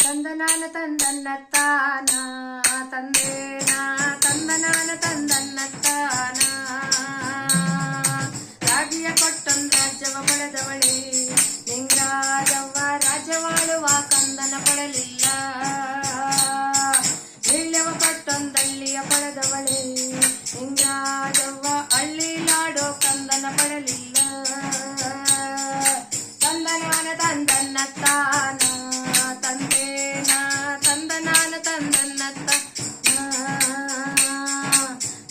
ತಂದನಾನ ತಂದನ್ನತ್ತಾನ ತಂದೇನ ತಂದನಾನ ತಂದನ್ನತ್ತಾನ ರಾಗಿಯ ಕೊಟ್ಟೊಂದು ರಾಜ್ಯವ ಪಡೆದವಳೆ ನಿಂಗರಾಜವ್ವ ರಾಜ್ಯವಾಳುವ ಕಂದನ ಪಡಲಿಲ್ಲ ವೀಳ್ಯವ ಕೊಟ್ಟೊಂದಳ್ಳಿಯ ಪಡೆದವಳೆ ನಿಂಗರಾಜವ್ವ ಹಳ್ಳಿಲಾಡೋ ಕಂದನ ಪಡಲಿಲ್ಲ ತಂದನಾನ ತಂದನ್ನತ್ತಾನ ತಂದೇನ ತಂದನಾನ ತಂದನ್ನತ್ತ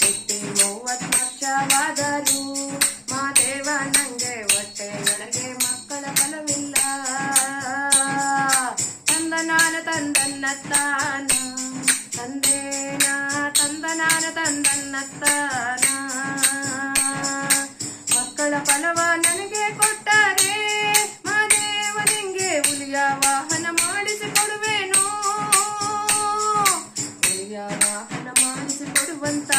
ಹುಟ್ಟಿ 30 ವರ್ಷವಾದರೂ ಮಾದೇವ ನಂಗೆ ಹೊಟ್ಟೆಯೊಳಗೆ ಮಕ್ಕಳ ಫಲವಿಲ್ಲ ತಂದನಾನ ತಂದನ್ನತ್ತಾನ ತಂದೇನ ತಂದನಾನ ತಂದನ್ನತ್ತಾನ ಮಕ್ಕಳ ಫಲವ ನನಗೆ ಕೊಟ್ಟರೆ ಮಾದೇವ ನಿಂಗೆ ಹುಲಿಯ ವಾಹನ ಮಾಡಿಸಿಕೊಡುವೆನು ಹುಲಿಯ ವಾಹನ ಮಾಡಿಸಿಕೊಡುವಂತ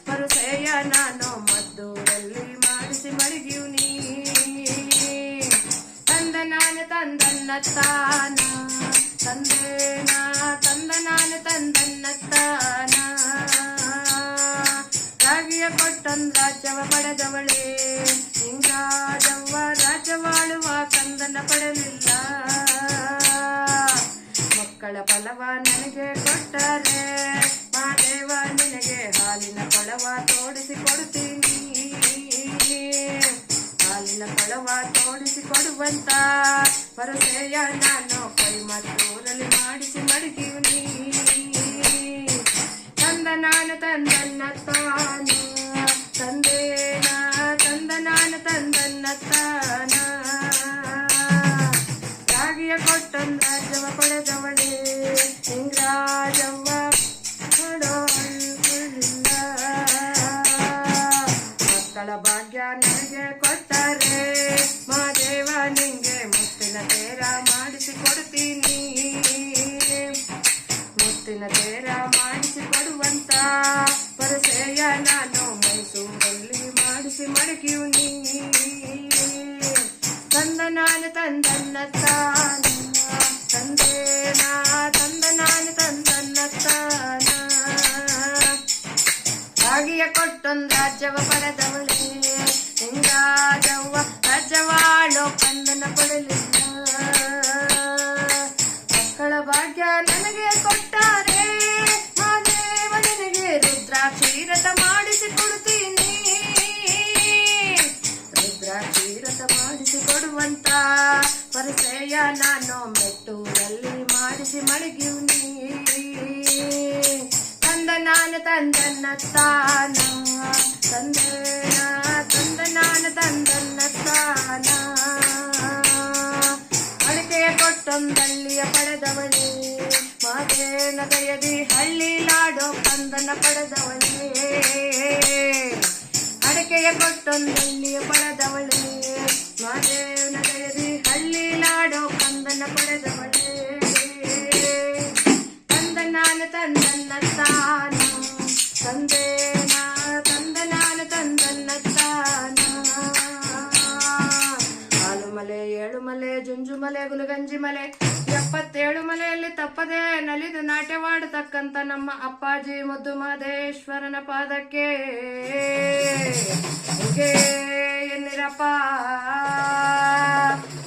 ಭರವಸೆಯ ನಾನು ಮದ್ದೂರಲ್ಲಿ ಮಾಡಿಸಿ ಮಡಗಿವ್ನಿ ತಂದನಾನ ತಂದನ್ನತ್ತಾನ ತಂದೇನ ತಂದನಾನ ತಂದನ್ನತ್ತಾನ ರಾಗಿಯ ಕೊಟ್ಟೊಂದು ರಾಜ್ಯವ ಪಡೆದವಳೆ ನಿಂಗರಾಜವ್ವ ರಾಜ್ಯವಾಳುವ ಕಂದನ ಪಡಲಿಲ್ಲ ಮಕ್ಕಳ ಫಲವ ನನಗೆ ಕೊಟ್ಟರೆ ಮಾದೇವ ನಿನಗೆ ಹಾಲಿನ ಕೊಳವ ತೋಡಿಸಿ ಕೊಡುತ್ತೀನಿ ಹಾಲಿನ ಕೊಳವ ತೋಡಿಸಿ ಕೊಡುವಂತ ಭರವಸೆಯ ನಾನು ಕೊಯಮತ್ತೂರಲ್ಲಿ ಮಾಡಿಸಿ ಮಡಗಿವ್ನಿ ತಂದನಾನ ತಂದನ್ನತ್ತಾನ ತಂದೇನ ತಂದನಾನ ತಂದನ್ನತ್ತಾನ ರಾಗಿಯ ಕೊಟ್ಟೊಂದು ರಾಜ್ಯವ ಪಡೆದವಳೆ ನಿಂಗರಾಜವ್ವ ಕೊಡಲಿಲ್ಲ ಮಕ್ಕಳ ಭಾಗ್ಯ ನನಗೆ ಕೊಟ್ಟರೆ ಮಾದೇವ ನಿಂಗೆ ಮುತ್ತಿನ ತೇರ ಮಾಡಿಸಿ ಕೊಡ್ತೀನಿ ಮುತ್ತಿನ ತೇರ ಮಾಡಿಸಿ ಕೊಡುವಂತ ಭರವಸೆಯ ನಾನು ಮೈಸೂರಲ್ಲಿ ಮಾಡಿಸಿ ಮಡಗಿವ್ನಿ ತಂದನಾನ ತಂದನ್ನತ್ತಾನ ತಂದೇನ ತಂದನಾನ ತಂದನ್ನತ್ತಾನ ರಾಗಿಯ ಕೊಟ್ಟೊಂದು ರಾಜ್ಯವ ಪಡೆದವಳೆ ನಿಂಗರಾಜವ್ವ ರಾಜ್ಯವಾಳೋ ಕಂದನ ಪಡಲಿಲ್ಲ ಮಕ್ಕಳ ಭಾಗ್ಯ ನನಗೆ ಕೊಟ್ಟರೆ ಮಾದೇವ ನಿನಗೆ ರುದ್ರಾಕ್ಷೀರಥ ಮಾಡಿಸಿ ಕೊಡುತ್ತೀನಿ ರುದ್ರಾಕ್ಷೀರಥ ಮಾಡಿಸಿ ಕೊಡುವಂತ ಭರವಸೆಯ ನಾನು ಮೆಟ್ಟೂರಲ್ಲಿ ಮಾಡಿಸಿ ಮಡಗಿವ್ನಿ ತಂದನಾನ ತಂದನ್ನತ್ತಾನ ತಂದೇನ ತಂದನಾನ ತಂದನ್ನತ್ತಾನ ಅಡಿಕೆಯ ಕೊಟ್ಟೊಂದಳ್ಳಿಯ ಪಡೆದವಳೆ ಮಾದೇನ ದಯದಿ ಹಳ್ಳಿಲಾಡೋ ಕಂದನ ಪಡೆದವಳೆ ಅಡಿಕೆಯ ಕೊಟ್ಟೊಂದಳ್ಳಿಯ ಪಡೆದವಳೆ ಮಾದೇವನ ದಯದಿ ಹಳ್ಳಿಲಾಡೋ ಕಂದನ ಪಡೆದವಳೆ ತಂದನಾನ ತಂದನ್ನತ್ತಾನ ತಂದೇನ ತಂದನಾನ ತಂದನ್ನತ್ತಾನ ಹಾಲುಮಲೆ ಏಳುಮಲೆ ಜುಂಜುಮಲೆ ಗುಲಗಂಜಿ ಮಲೆ 77 ಮಲೆಯಲ್ಲಿ ತಪ್ಪದೆ ನಲಿದು ನಾಟ್ಯವಾಡತಕ್ಕಂತ ನಮ್ಮ ಅಪ್ಪಾಜಿ ಮುದ್ದು ಮಹದೇಶ್ವರನ ಪಾದಕ್ಕೆ ಉಗೆ ಎನ್ನಿರಪ್ಪ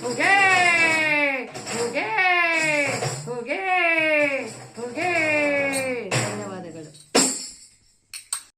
ಉಗೆ ಉಗೆ